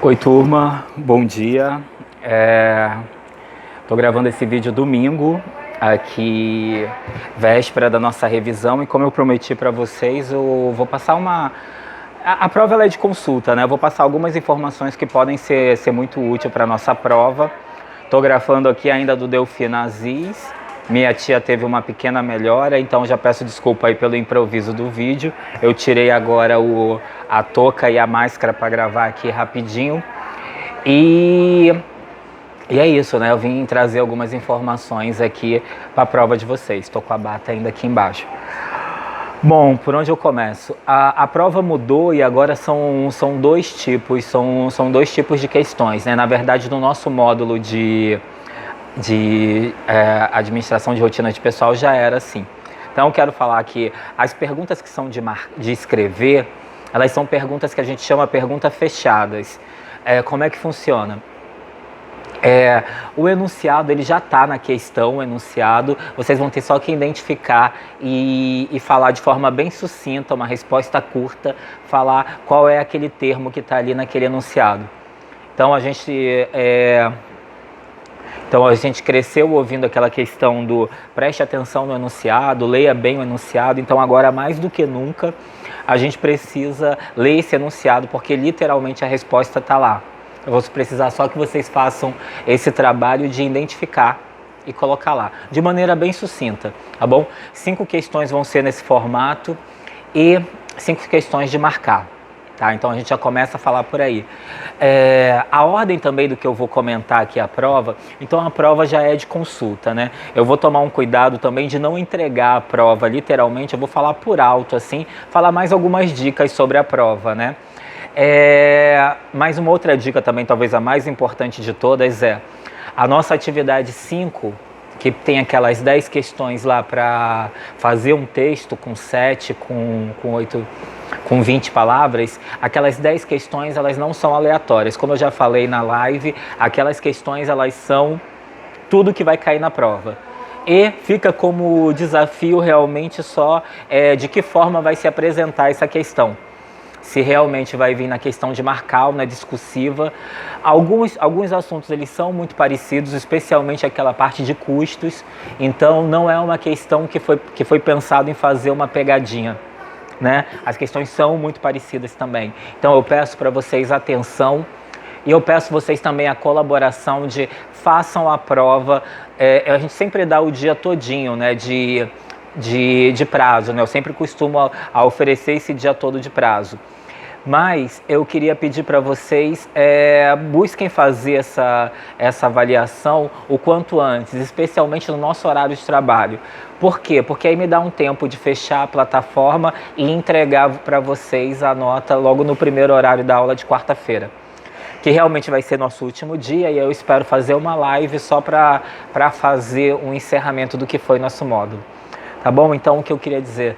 Oi turma, bom dia. Tô gravando esse vídeo domingo, aqui véspera da nossa revisão, e como eu prometi para vocês, eu vou passar uma... A prova ela é de consulta, né? Eu vou passar algumas informações que podem ser muito úteis para a nossa prova. Tô gravando aqui ainda do Delfino Aziz. Minha tia teve uma pequena melhora, então já peço desculpa aí pelo improviso do vídeo. Eu tirei agora a touca e a máscara para gravar aqui rapidinho. E é isso, né? Eu vim trazer algumas informações aqui para a prova de vocês. Estou com a bata ainda aqui embaixo. Bom, por onde eu começo? A prova mudou e agora são dois tipos, são dois tipos de questões, né? Na verdade, no nosso módulo de administração de rotina de pessoal já era assim. Então eu quero falar que as perguntas que são de escrever, elas são perguntas que a gente chama perguntas fechadas. Como é que funciona? O enunciado ele já está na questão, o enunciado, vocês vão ter só que identificar e falar de forma bem sucinta, uma resposta curta, falar qual é aquele termo que está ali naquele enunciado. Então a gente cresceu ouvindo aquela questão do preste atenção no enunciado, leia bem o enunciado. Então agora mais do que nunca a gente precisa ler esse enunciado, porque literalmente a resposta está lá. Eu vou precisar só que vocês façam esse trabalho de identificar e colocar lá, de maneira bem sucinta, tá bom? 5 questões vão ser nesse formato e 5 questões de marcar. Tá, então a gente já começa a falar por aí. A ordem também do que eu vou comentar aqui a prova, então a prova já é de consulta, né? Eu vou tomar um cuidado também de não entregar a prova literalmente, eu vou falar por alto assim, falar mais algumas dicas sobre a prova, né? Mais uma outra dica também, talvez a mais importante de todas, é a nossa atividade 5, que tem aquelas 10 questões lá para fazer um texto com 7, com 8, com 20 palavras. Aquelas 10 questões, elas não são aleatórias. Como eu já falei na live, aquelas questões, elas são tudo que vai cair na prova. E fica como desafio realmente só de que forma vai se apresentar essa questão. Se realmente vai vir na questão de marcar ou na discursiva. Alguns assuntos eles são muito parecidos, especialmente aquela parte de custos, então não é uma questão que foi pensado em fazer uma pegadinha, né? As questões são muito parecidas também. Então eu peço para vocês atenção e eu peço vocês também a colaboração de façam a prova. A gente sempre dá o dia todinho, né, de prazo, né? Eu sempre costumo a oferecer esse dia todo de prazo. Mas eu queria pedir para vocês, busquem fazer essa avaliação o quanto antes, especialmente no nosso horário de trabalho. Por quê? Porque aí me dá um tempo de fechar a plataforma e entregar para vocês a nota logo no primeiro horário da aula de quarta-feira, que realmente vai ser nosso último dia, e eu espero fazer uma live só para fazer um encerramento do que foi nosso módulo. Tá bom? Então o que eu queria dizer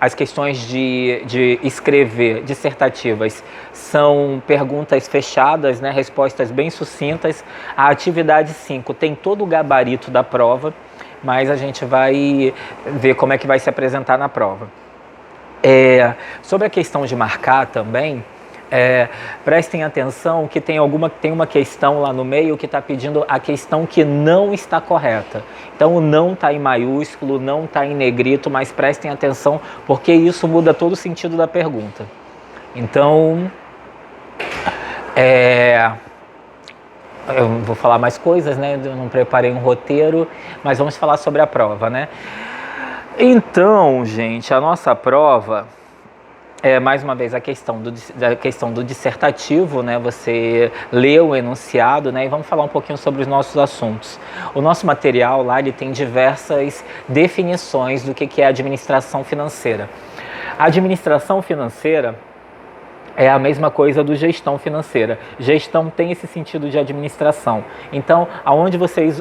as questões de escrever dissertativas são perguntas fechadas, né? Respostas bem sucintas. A atividade 5 tem todo o gabarito da prova, mas a gente vai ver como é que vai se apresentar na prova. Sobre a questão de marcar também, prestem atenção que tem uma questão lá no meio que está pedindo a questão que não está correta. Então o não está em maiúsculo, não está em negrito, mas prestem atenção porque isso muda todo o sentido da pergunta. Então, eu vou falar mais coisas, né? Eu não preparei um roteiro, mas vamos falar sobre a prova, né? Então, gente, a nossa prova... mais uma vez a questão do dissertativo, né? Você lê o enunciado, né? E vamos falar um pouquinho sobre os nossos assuntos. O nosso material lá ele tem diversas definições do que é administração financeira. A administração financeira é a mesma coisa do gestão financeira. Gestão tem esse sentido de administração. Então, aonde vocês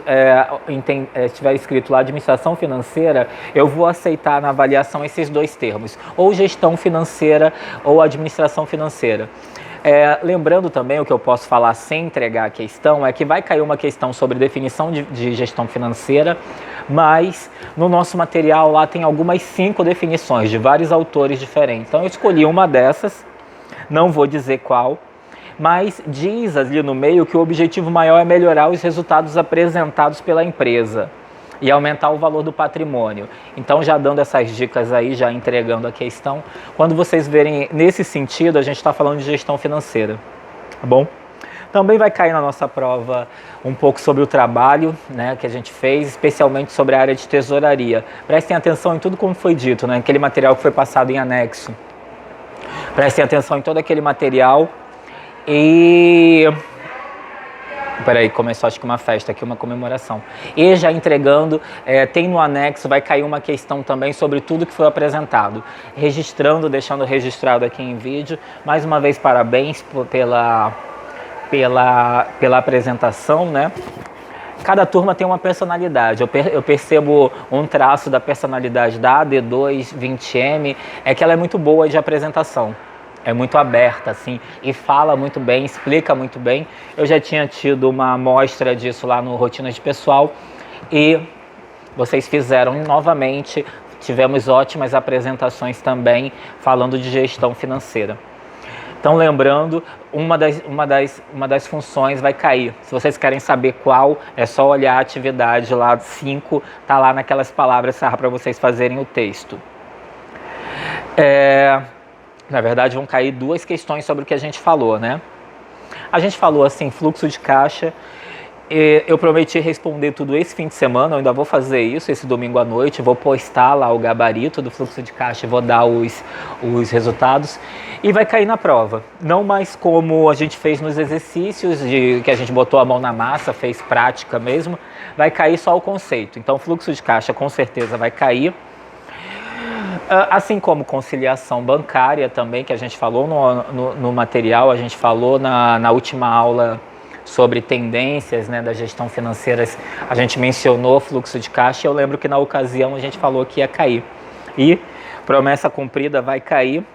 estiver escrito lá administração financeira, eu vou aceitar na avaliação esses dois termos, ou gestão financeira ou administração financeira. Lembrando também, o que eu posso falar sem entregar a questão, é que vai cair uma questão sobre definição de gestão financeira, mas no nosso material lá tem algumas 5 definições de vários autores diferentes. Então eu escolhi uma dessas, não vou dizer qual, mas diz ali no meio que o objetivo maior é melhorar os resultados apresentados pela empresa e aumentar o valor do patrimônio. Então, já dando essas dicas aí, já entregando a questão, quando vocês verem nesse sentido, a gente está falando de gestão financeira, tá bom? Também vai cair na nossa prova um pouco sobre o trabalho, né, que a gente fez, especialmente sobre a área de tesouraria. Prestem atenção em tudo como foi dito, né, aquele material que foi passado em anexo. Prestem atenção em todo aquele material e... Peraí, começou acho que uma festa aqui, uma comemoração. E já entregando, tem no anexo, vai cair uma questão também sobre tudo que foi apresentado. Registrando, deixando registrado aqui em vídeo. Mais uma vez, parabéns pela apresentação, né? Cada turma tem uma personalidade. Eu percebo um traço da personalidade da AD2 20M, é que ela é muito boa de apresentação. É muito aberta, assim, e fala muito bem, explica muito bem. Eu já tinha tido uma amostra disso lá no Rotinas de Pessoal e vocês fizeram novamente. Tivemos ótimas apresentações também falando de gestão financeira. Então, lembrando, uma das funções vai cair. Se vocês querem saber qual, é só olhar a atividade lá, 5, tá lá naquelas palavras para vocês fazerem o texto. Na verdade, vão cair 2 questões sobre o que a gente falou, né? A gente falou assim, fluxo de caixa. Eu prometi responder tudo esse fim de semana, eu ainda vou fazer isso esse domingo à noite, vou postar lá o gabarito do fluxo de caixa e vou dar os resultados. E vai cair na prova. Não mais como a gente fez nos exercícios, que a gente botou a mão na massa, fez prática mesmo. Vai cair só o conceito. Então, fluxo de caixa com certeza vai cair. Assim como conciliação bancária também, que a gente falou no material, a gente falou na última aula sobre tendências, né, da gestão financeira, a gente mencionou fluxo de caixa. Eu lembro que na ocasião a gente falou que ia cair. E promessa cumprida, vai cair.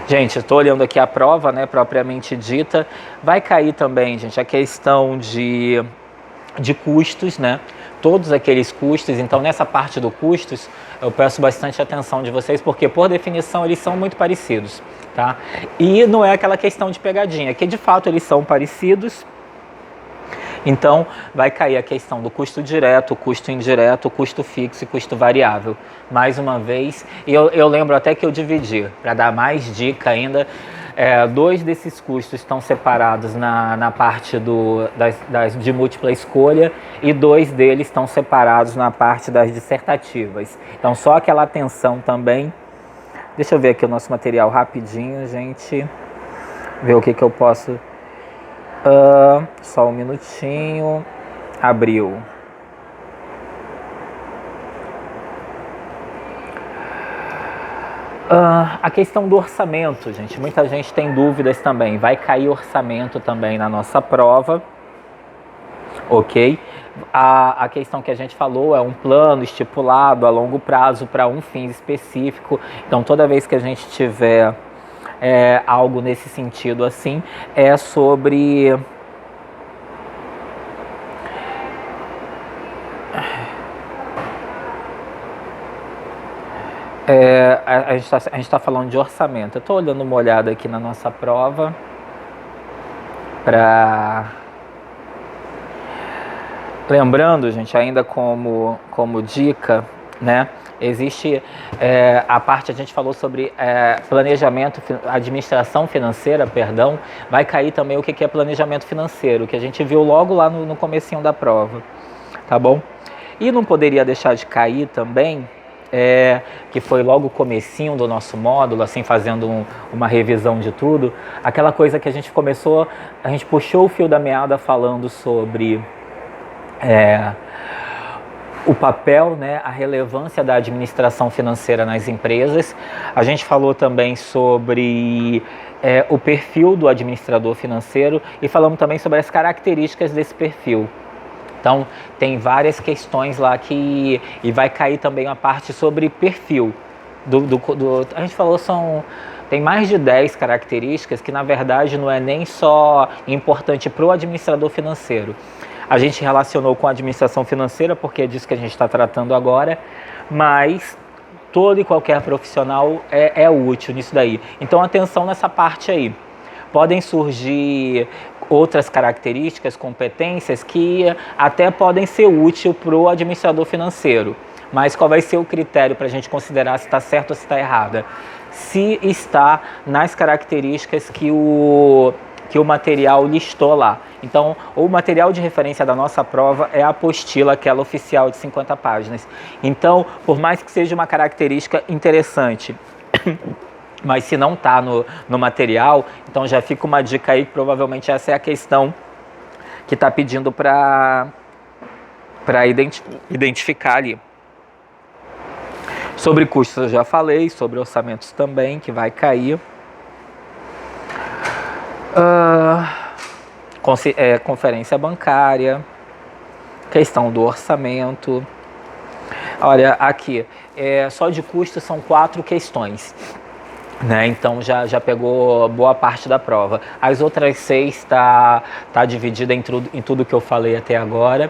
Gente, estou olhando aqui a prova, né, propriamente dita. Vai cair também, gente, a questão de custos, né? Todos aqueles custos. Então, nessa parte do custos, eu peço bastante atenção de vocês, porque, por definição, eles são muito parecidos, tá? E não é aquela questão de pegadinha, que de fato eles são parecidos. Então, vai cair a questão do custo direto, custo indireto, custo fixo e custo variável. Mais uma vez, e eu lembro até que eu dividi, para dar mais dica ainda, 2 desses custos estão separados na parte de múltipla escolha e 2 deles estão separados na parte das dissertativas. Então, só aquela atenção também. Deixa eu ver aqui o nosso material rapidinho, gente. Ver o que eu posso... só um minutinho. Abriu. A questão do orçamento, gente. Muita gente tem dúvidas também. Vai cair orçamento também na nossa prova. Ok? A questão que a gente falou é um plano estipulado a longo prazo para um fim específico. Então, toda vez que a gente tiver algo nesse sentido assim, é sobre... a gente está falando de orçamento. Eu estou olhando uma olhada aqui na nossa prova para... Lembrando, gente, ainda como dica, né? Existe a parte, a gente falou sobre planejamento, administração financeira, perdão. Vai cair também o que é planejamento financeiro, que a gente viu logo lá no comecinho da prova, tá bom? E não poderia deixar de cair também, que foi logo o comecinho do nosso módulo, assim, fazendo uma revisão de tudo, aquela coisa que a gente começou, a gente puxou o fio da meada falando sobre o papel, né, a relevância da administração financeira nas empresas. A gente falou também sobre o perfil do administrador financeiro e falamos também sobre as características desse perfil. Então, tem várias questões lá e vai cair também a parte sobre perfil. A gente falou, são tem mais de 10 características que, na verdade, não é nem só importante para o administrador financeiro. A gente relacionou com a administração financeira, porque é disso que a gente está tratando agora, mas todo e qualquer profissional é útil nisso daí. Então, atenção nessa parte aí. Podem surgir outras características, competências que até podem ser úteis para o administrador financeiro. Mas qual vai ser o critério para a gente considerar se está certo ou se está errada? Se está nas características que o material listou lá. Então, o material de referência da nossa prova é a apostila, aquela oficial de 50 páginas. Então, por mais que seja uma característica interessante, mas se não está no material, então já fica uma dica aí, que provavelmente essa é a questão que está pedindo para identificar ali. Sobre custos eu já falei, sobre orçamentos também, que vai cair. Conferência bancária, questão do orçamento. Olha, aqui, só de custos são 4 questões. Né? Então já pegou boa parte da prova. As outras 6 está dividida em tudo que eu falei até agora.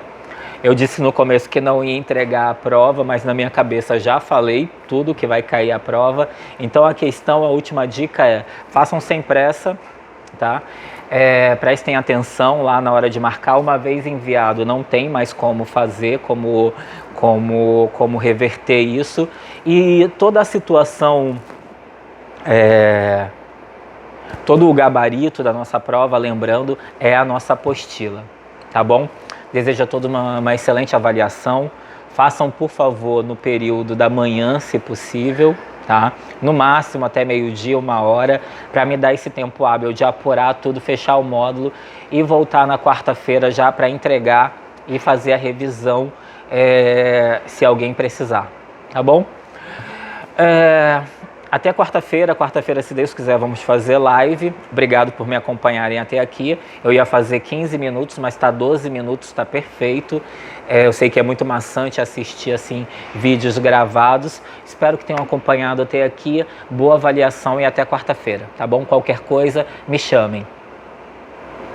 Eu disse no começo que não ia entregar a prova, mas na minha cabeça já falei tudo que vai cair a prova. Então a última dica é: façam sem pressa, tá? Prestem atenção lá na hora de marcar. Uma vez enviado, não tem mais como fazer, como reverter isso. E toda a situação, todo o gabarito da nossa prova, lembrando, é a nossa apostila, tá bom? Desejo a todos uma excelente avaliação. Façam, por favor, no período da manhã, se possível, tá? No máximo até meio-dia, 1h, para me dar esse tempo hábil de apurar tudo, fechar o módulo e voltar na quarta-feira já para entregar e fazer a revisão, se alguém precisar, tá bom? Até quarta-feira, se Deus quiser, vamos fazer live. Obrigado por me acompanharem até aqui. Eu ia fazer 15 minutos, mas está 12 minutos, está perfeito. Eu sei que é muito maçante assistir assim vídeos gravados. Espero que tenham acompanhado até aqui. Boa avaliação e até quarta-feira, tá bom? Qualquer coisa, me chamem.